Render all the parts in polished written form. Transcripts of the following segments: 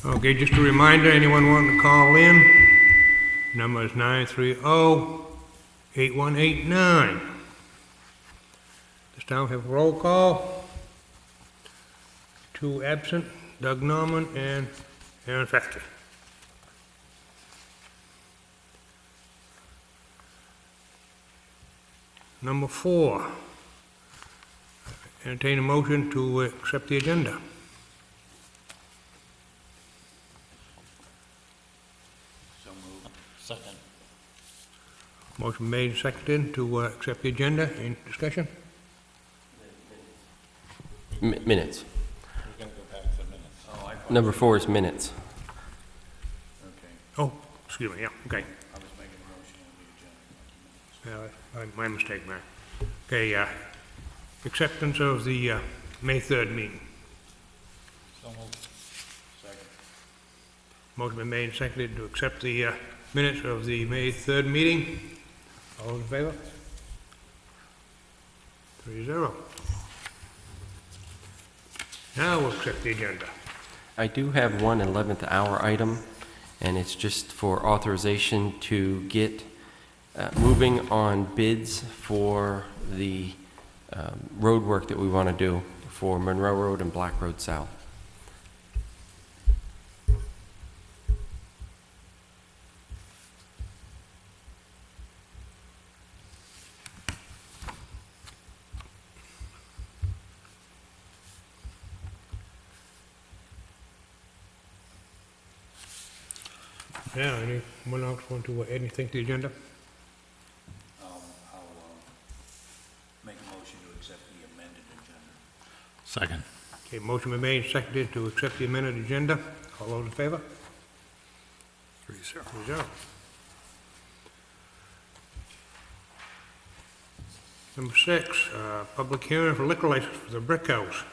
Okay, just a reminder, anyone wanting to call in, number is 930-8189. This time we have a roll call. 2 absent, Doug Norman and Aaron Fester. Number 4, entertain a motion to accept the agenda. So moved. Second. Motion made and seconded to accept the agenda. Any discussion? Minutes. We're gonna go back to the minutes. Oh, I thought. Number 4 is minutes. Okay, Oh, excuse me, yeah, okay. I was making a motion on the agenda. My mistake, Matt. Okay, acceptance of the May 3rd meeting. So moved. Second. Motion been made and seconded to accept the minutes of the May 3rd meeting. All those in favor? 3-0. Now we'll accept the agenda. I do have one 11th hour item, and it's just for authorization to get moving on bids for the road work that we want to do for Monroe Road and Black Road South. Yeah, anyone else want to add anything to the agenda? I'll make a motion to accept the amended agenda. Second. Okay, motion been made and seconded to accept the amended agenda. All those in favor? 3-0. 3-0. Number 6, public hearing for liquor license for the Brick House.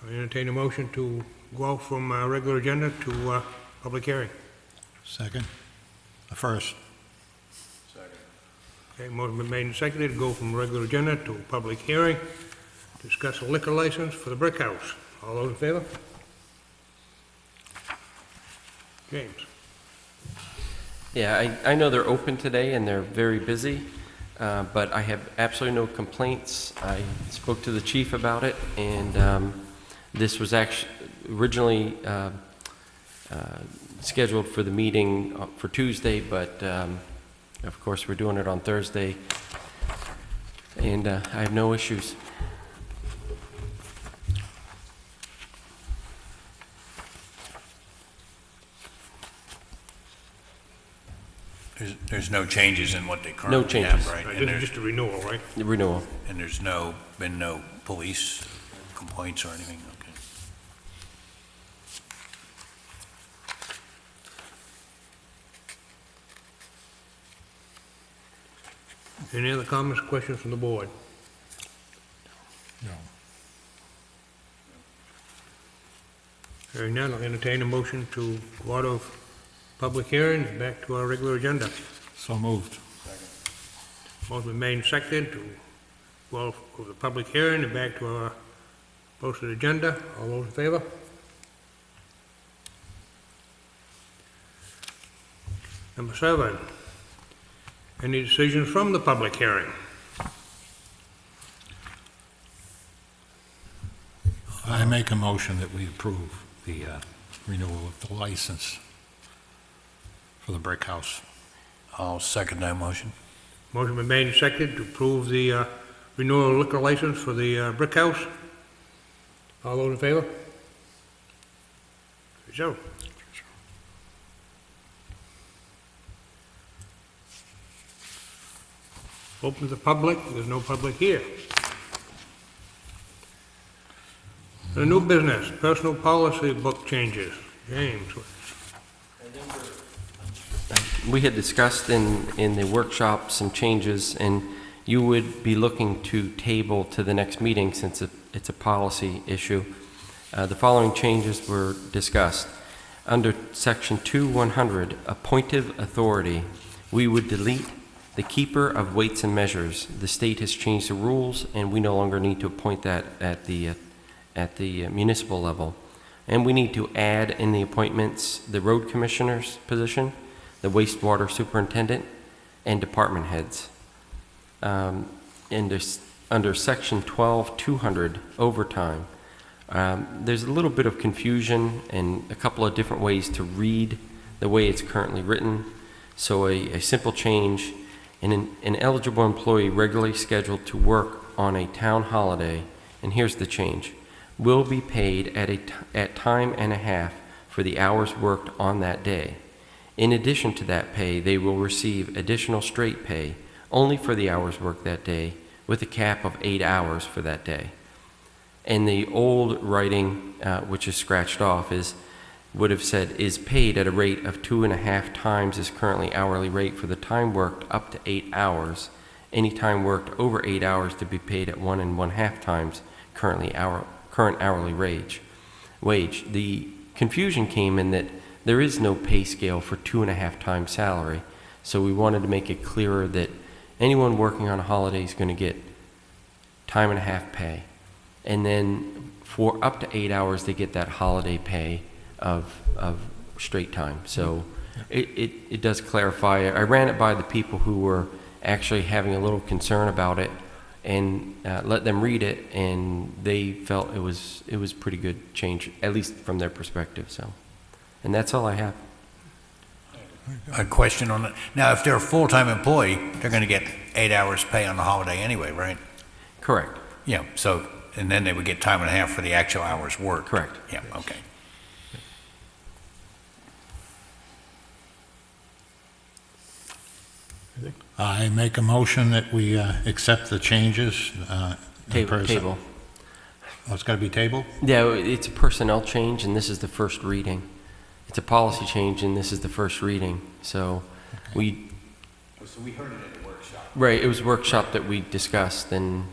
I entertain a motion to go out from regular agenda to public hearing. Second. First. Second. Okay, motion been made and seconded to go from regular agenda to public hearing. Discuss a liquor license for the Brick House. All those in favor? James? Yeah, I know they're open today and they're very busy, but I have absolutely no complaints. I spoke to the chief about it, and this was actually originally scheduled for the meeting for Tuesday, but of course we're doing it on Thursday, and I have no issues. There's no changes in what they currently changes. have, right? This And is there's, just a renewal, right? The renewal. and there's been no police complaints or anything, okay? Any other comments, questions from the board? No. Hearing none, I'll entertain a motion to go out of public hearing and back to our regular agenda. So moved. Motion been made and seconded to go out of the public hearing and back to our posted agenda. All those in favor? Number 7, any decisions from the public hearing? I make a motion that we approve the renewal of the license for the Brick House. I'll second that motion. Motion been made and seconded to approve the renewal liquor license for the Brick House. All those in favor? 3-0. Open to the public, there's no public here. The new business, personal policy book changes. James, We had discussed in the workshop some changes, and you would be looking to table to the next meeting since it's a policy issue. The following changes were discussed. Under Section 2-100, appointive authority, we would delete the keeper of weights and measures. The state has changed the rules, and we no longer need to appoint that at the municipal level. And we need to add in the appointments the road commissioner's position, the wastewater superintendent, and department heads. Under section 12-200, overtime, there's a little bit of confusion and a couple of different ways to read the way it's currently written. So a simple change: an eligible employee regularly scheduled to work on a town holiday, and here's the change, will be paid at time and a half for the hours worked on that day. In addition to that pay, they will receive additional straight pay only for the hours worked that day, with a cap of 8 hours for that day. And the old writing, which is scratched off, would have said, is paid at a rate of 2.5 times his currently hourly rate for the time worked up to 8 hours. Any time worked over 8 hours to be paid at 1.5 times current hourly wage. The confusion came in that there is no pay scale for 2.5 times salary, so we wanted to make it clearer that anyone working on a holiday is going to get time and a half pay. And then for up to 8 hours, they get that holiday pay of straight time. So it does clarify. I ran it by the people who were actually having a little concern about it, and let them read it, and they felt it was pretty good change, at least from their perspective. So, and that's all I have. A question on it. Now, if they're a full-time employee, they're going to get 8 hours pay on the holiday anyway, right? Correct. Yeah, so, and then they would get time and a half for the actual hours worked. Correct. Yeah, okay. I make a motion that we accept the changes. Table. Oh, it's got to be tabled? Yeah, it's a personnel change, and this is the first reading. It's a policy change, and this is the first reading. So So we heard it at the workshop. Right, it was a workshop that we discussed, and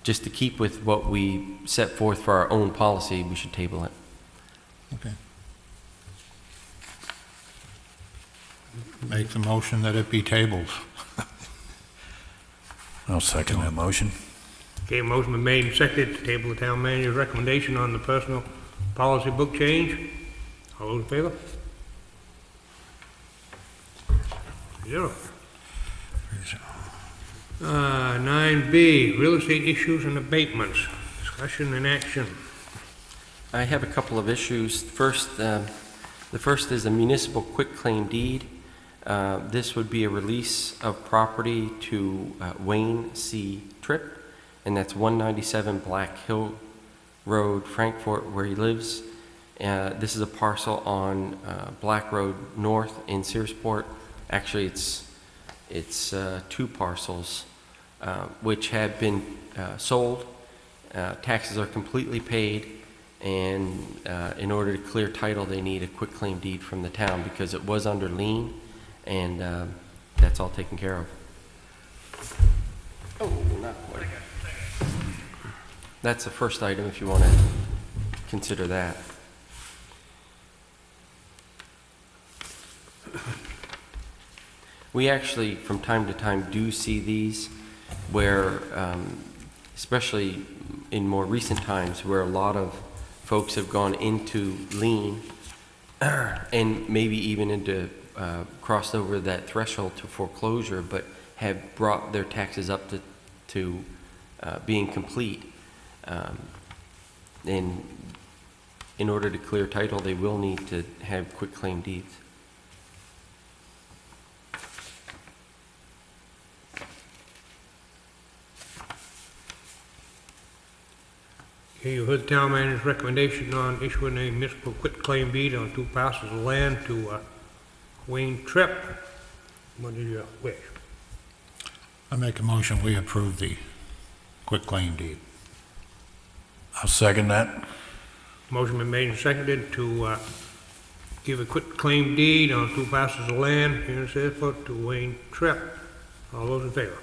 just to keep with what we set forth for our own policy, we should table it. Okay. Make the motion that it be tabled. I'll second that motion. Okay, motion been made and seconded to table the town manager's recommendation on the personal policy book change. All those in favor? 0. 9B, real estate issues and abatements, discussion and action. I have a couple of issues. First, the first is a municipal quitclaim deed. This would be a release of property to Wayne C. Tripp, and that's 197 Black Hill Road, Frankfort, where he lives. This is a parcel on Black Road North in Searsport. Actually, it's 2 parcels which have been sold. Taxes are completely paid, and in order to clear title, they need a quitclaim deed from the town because it was under lien, and that's all taken care of. Oh, not quite. That's the first item if you want to consider that. We actually, from time to time, do see these where, especially in more recent times, where a lot of folks have gone into lien and maybe even into crossed over that threshold to foreclosure, but have brought their taxes up to being complete. And in order to clear title, they will need to have quitclaim deeds. Okay, you heard the town manager's recommendation on issuing a municipal quitclaim deed on 2 parcels of land to Wayne Tripp. What is your wish? I make a motion, we approve the quitclaim deed. I'll second that. Motion been made and seconded to give a quitclaim deed on 2 parcels of land here in Searsport to Wayne Tripp. All those in favor?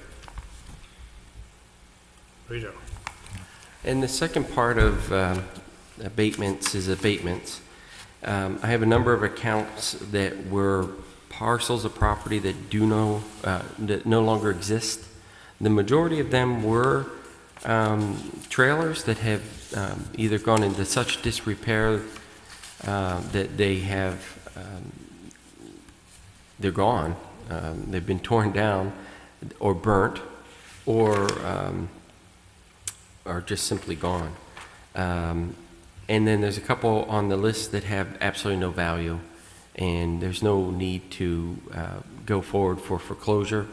3-0. And the second part of abatements is abatements. I have a number of accounts that were parcels of property that that no longer exist. The majority of them were trailers that have either gone into such disrepair that they're gone. They've been torn down or burnt or are just simply gone. And then there's a couple on the list that have absolutely no value, and there's no need to go forward for foreclosure.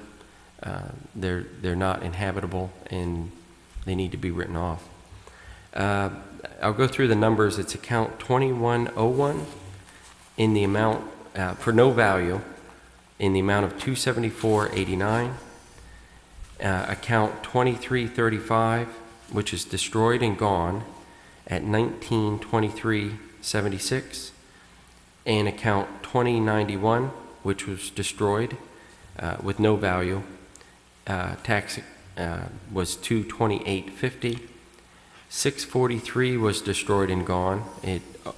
They're not inhabitable, and they need to be written off. I'll go through the numbers. It's account 2101 in the amount, for no value, in the amount of $274.89. Account 2335, which is destroyed and gone, at $1923.76. And account 2091, which was destroyed with no value, tax was $228.50. 643 was destroyed and gone.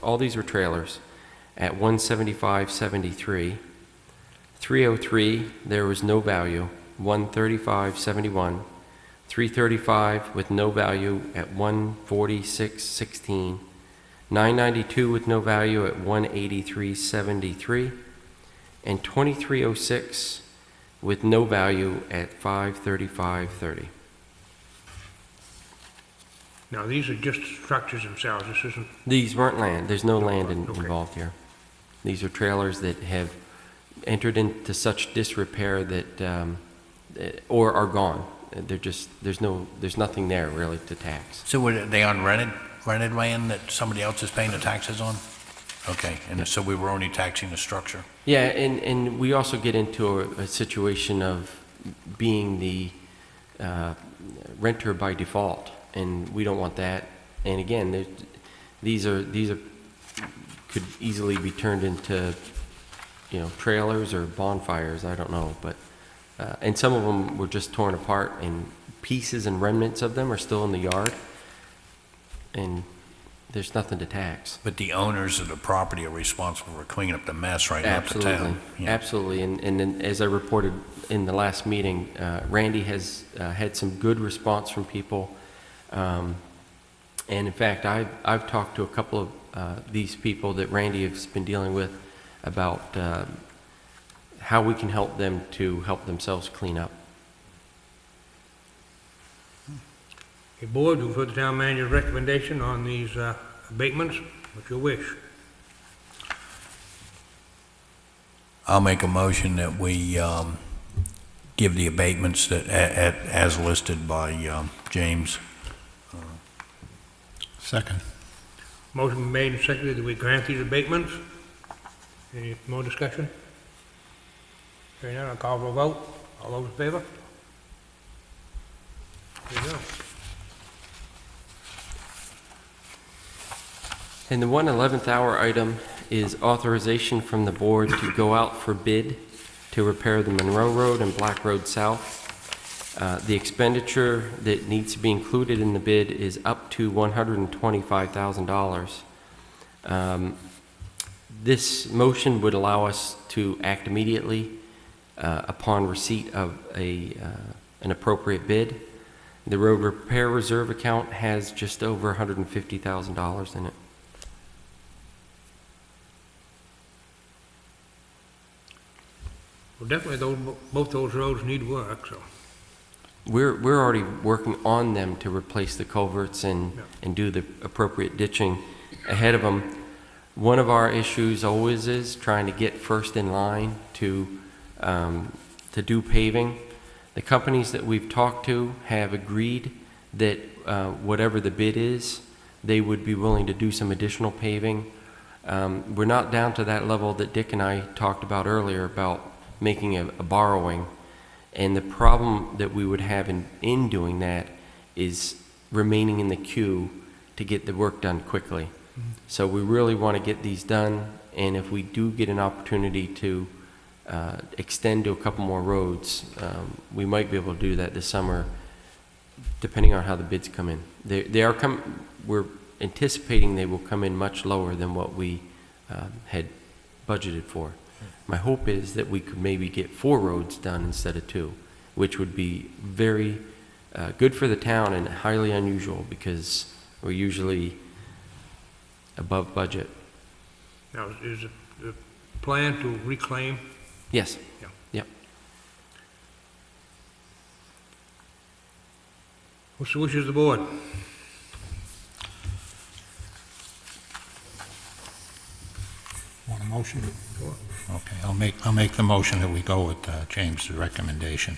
All these were trailers at $175.73. 303, there was no value, $135.71. 335 with no value at $146.16. 992 with no value at $183.73. And 2306 with no value at $535.30. Now, these are just structures themselves, this isn't, These weren't land. There's no land Okay. involved here. These are trailers that have entered into such disrepair that, or are gone. They're just, there's nothing there really to tax. So were they on rented land that somebody else is paying the taxes on? Okay, and so we were only taxing the structure? Yeah, and we also get into a situation of being the renter by default, and we don't want that. And again, these could easily be turned into, trailers or bonfires. I don't know, but and some of them were just torn apart, and pieces and remnants of them are still in the yard, and there's nothing to tax. But the owners of the property are responsible for cleaning up the mess, right? Not the Absolutely, town. Yeah. absolutely. And then, as I reported in the last meeting, Randy has had some good response from people. And in fact, I've talked to a couple of these people that Randy has been dealing with about how we can help them to help themselves clean up. the board, you've heard the town manager's recommendation on these abatements, what's your wish? I'll make a motion that we give the abatements that, as listed by James. Second. Motion been made and seconded that we grant these abatements. Any more discussion? Hearing none, I'll call for a vote. All those in favor? There you go. And the 111th hour item is authorization from the board to go out for bid to repair the Monroe Road and Black Road South. The expenditure that needs to be included in the bid is up to $125,000. This motion would allow us to act immediately upon receipt of an appropriate bid. The road repair reserve account has just over $150,000 in it. Well, definitely both those roads need work, so. We're already working on them to replace the culverts and do the appropriate ditching ahead of them. One of our issues always is trying to get first in line to do paving. The companies that we've talked to have agreed that whatever the bid is, they would be willing to do some additional paving. We're not down to that level that Dick and I talked about earlier about making a borrowing. And the problem that we would have in doing that is remaining in the queue to get the work done quickly. Mm-hmm. So we really want to get these done, and if we do get an opportunity to extend to a couple more roads, we might be able to do that this summer, depending on how the bids come in. We're anticipating they will come in much lower than what we had budgeted for. My hope is that we could maybe get 4 roads done instead of 2, which would be very good for the town and highly unusual because we're usually above budget. Now, is the plan to reclaim? Yes. Yeah. Yep. What's the wishes of the board? Want a motion? Okay, I'll make the motion that we go with James' recommendation.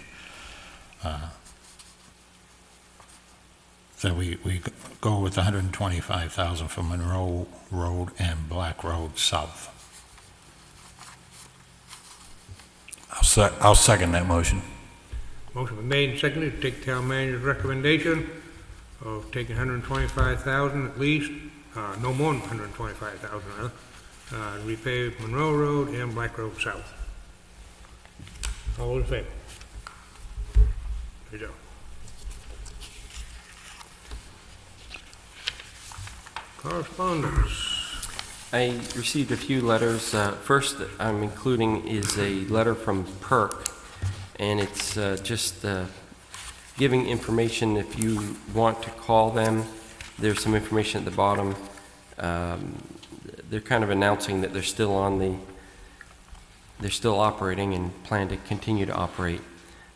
That we go with 125,000 for Monroe Road and Black Road South. I'll second that motion. Motion been made and seconded to take town manager's recommendation of taking 125,000 at least, no more than 125,000, rather, repave Monroe Road and Black Road South. All those in favor? There you go. Correspondence. I received a few letters. First I'm including is a letter from PERC, and it's just giving information if you want to call them. There's some information at the bottom. They're kind of announcing that they're still operating and plan to continue to operate.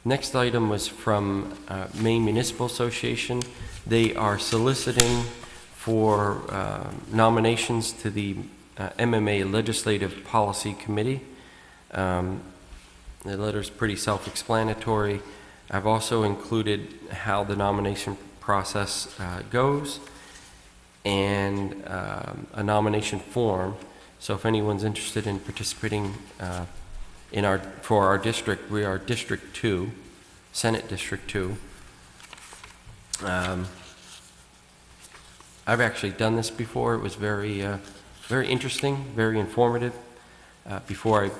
Next item was from Maine Municipal Association. They are soliciting for nominations to the MMA Legislative Policy Committee. The letter's pretty self-explanatory. I've also included how the nomination process goes and a nomination form. So if anyone's interested in participating for our district, we are District 2, Senate District 2. I've actually done this before. It was very, very interesting, very informative before I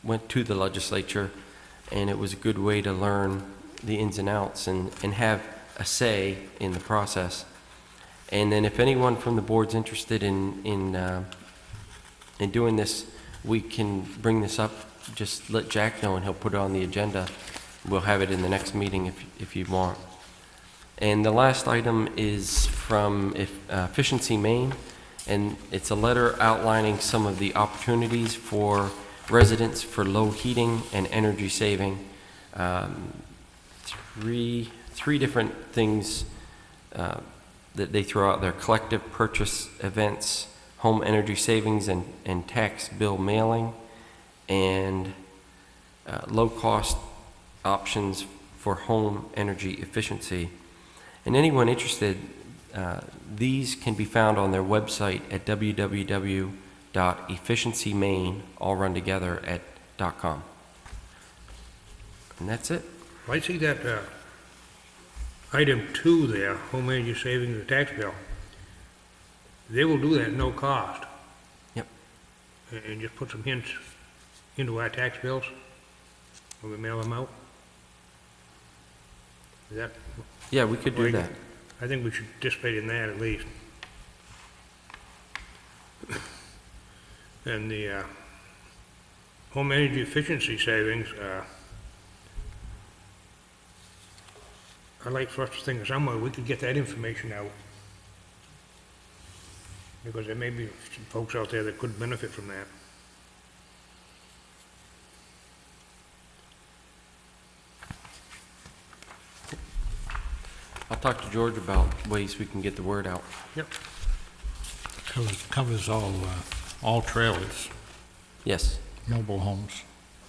went to the legislature, and it was a good way to learn the ins and outs and have a say in the process. And then if anyone from the board's interested in doing this, we can bring this up. Just let Jack know and he'll put it on the agenda. We'll have it in the next meeting if you want. And the last item is from Efficiency Maine, and it's a letter outlining some of the opportunities for residents for low heating and energy saving. Three different things that they throw out there: collective purchase events, home energy savings and tax bill mailing, and low-cost options for home energy efficiency. And anyone interested, these can be found on their website at www.efficiencymaine, all run together, .com. And that's it. I see that item 2 there, home energy savings and tax bill. They will do that at no cost. Yep. And just put some hints into our tax bills when we mail them out. Is that? Yeah, we could do that. I think we should participate in that at least. And the home energy efficiency savings, I'd like for us to think of some way we could get that information out. Because there may be some folks out there that could benefit from that. I'll talk to George about ways we can get the word out. Yep. Covers all trailers, Yes. mobile homes.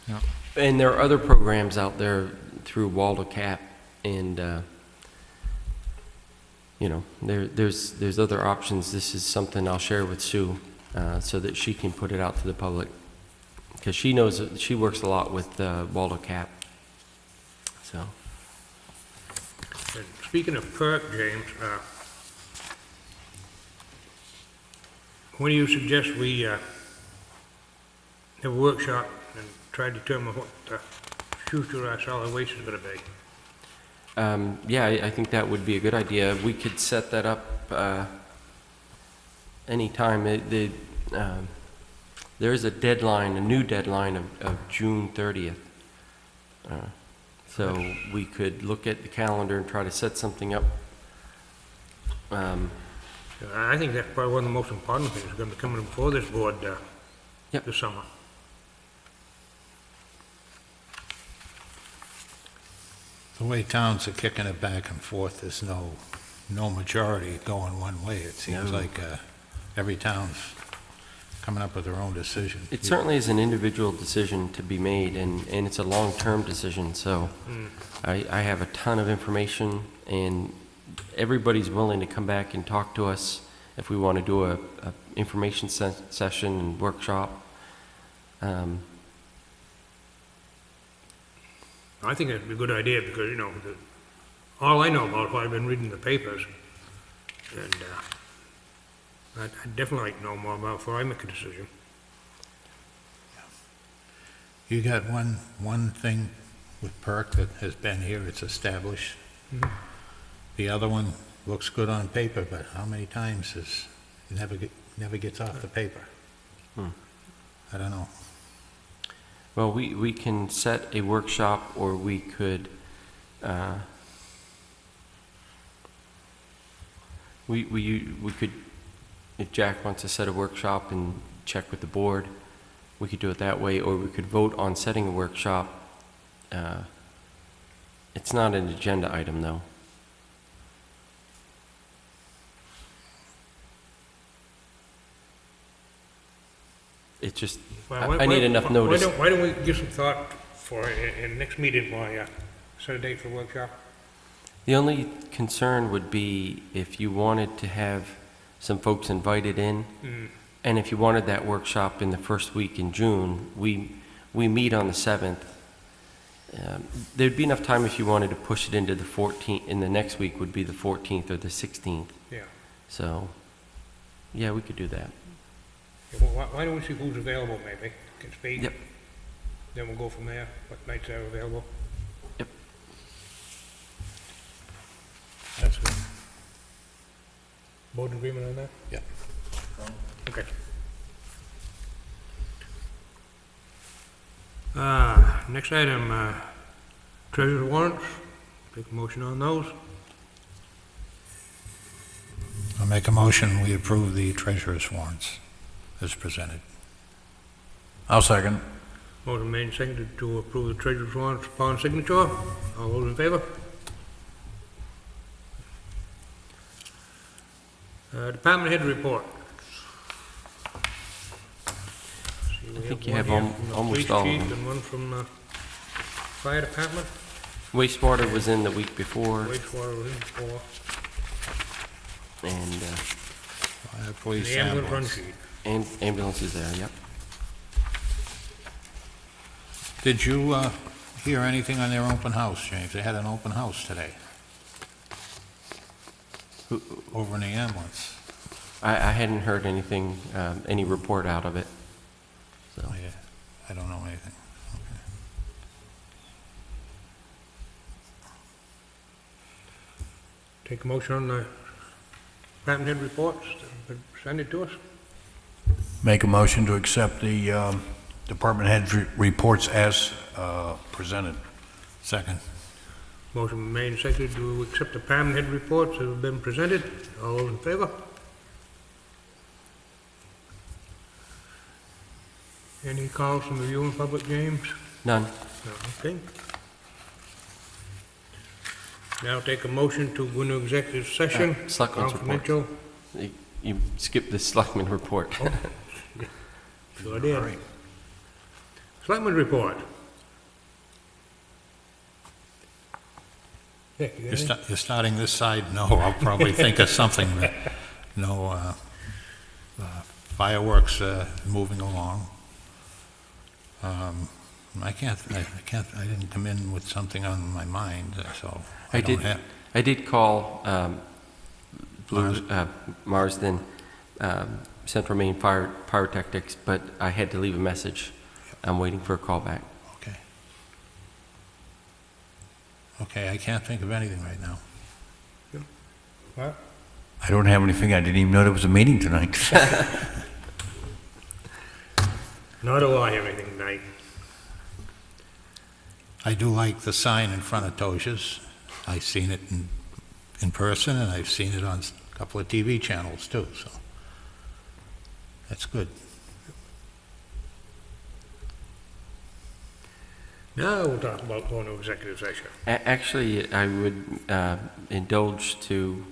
Yeah. And there are other programs out there through Waldo Cap, and there's other options. This is something I'll share with Sue so that she can put it out to the public, because she knows that she works a lot with Waldo Cap. So. And speaking of PERC, James, when do you suggest we have a workshop and try to determine what the future of our solid waste is going to be? Yeah, I think that would be a good idea. We could set that up anytime. there is a deadline, a new deadline of June 30th. So we could look at the calendar and try to set something up. I think that's probably one of the most important things, going to be coming before this board Yep. this summer. The way towns are kicking it back and forth, there's no majority going one way. It seems No. like every town's coming up with their own decision. It certainly is an individual decision to be made, and it's a long-term decision, so I have a ton of information, and everybody's willing to come back and talk to us if we want to do a information session and workshop. I think it'd be a good idea, because, all I know about it, I've been reading the papers, and I'd definitely like to know more about it before I make a decision. You got one thing with PERC that has been here, it's established. The other one looks good on paper, but how many times it never gets off the paper? I don't know. Well, we can set a workshop, or we could, we could, if Jack wants to set a workshop and check with the board, we could do it that way, or we could vote on setting a workshop. It's not an agenda item, though. It's just, I need enough notice. Why don't we give some thought for, in the next meeting, why, set a date for a workshop? The only concern would be if you wanted to have some folks invited in, and if you wanted that workshop in the first week in June, we meet on the 7th. There'd be enough time if you wanted to push it into the 14th, and the next week would be the 14th or the 16th. Yeah. So, yeah, we could do that. Yeah, well, why don't we see who's available, maybe, can speak? Yep. Then we'll go from there, what nights are available. Yep. That's good. Board agreement on that? Yeah. Okay. Next item, treasurer's warrants. Take a motion on those. I'll make a motion, we approve the treasurer's warrants as presented. I'll second. Motion made and seconded to approve the treasurer's warrants upon signature. All those in favor? Department head report. I think you have almost all of them. And one from fire department. Wastewater was in the week before, Wastewater was in before. and Fire, police, The ambulance run ambulance. sheet. ambulance is there, yep. Did you hear anything on their open house, James? They had an open house today. Over in the ambulance. I hadn't heard anything, any report out of it, so. Oh, yeah. I don't know anything. Okay. Take a motion on the department head reports. Send it to us. Make a motion to accept the department head reports as presented. Second. Motion made and seconded to accept the department head reports that have been presented. All those in favor? Any calls from the viewing public, James? None. No, okay. Now take a motion to go into executive session. Selectmen's report. Confidential. You skipped the selectman report. Sure did. All right. Selectmen report. Dick, you got anything? You're starting this side? No, I'll probably think of something. But no, fireworks moving along. I didn't come in with something on my mind, so I don't have. I did call Marsden, Central Maine Pyrotechnics, but I had to leave a message. I'm waiting for a call back. Okay. Okay, I can't think of anything right now. What? I don't have anything. I didn't even know there was a meeting tonight. Nor do I have anything tonight. I do like the sign in front of Tosha's. I've seen it in person, and I've seen it on a couple of TV channels too, so that's good. Now we'll talk about going to executive session. Actually, I would indulge to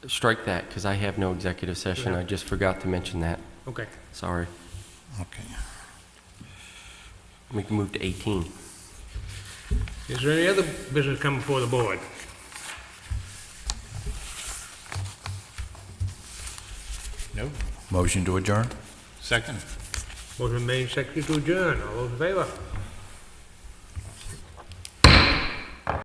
strike that because I have no executive session. I just forgot to mention that. Okay. Sorry. Okay. We can move to 18. Is there any other business coming before the board? No. Motion to adjourn? Second. Motion made, seconded to adjourn. All those in favor?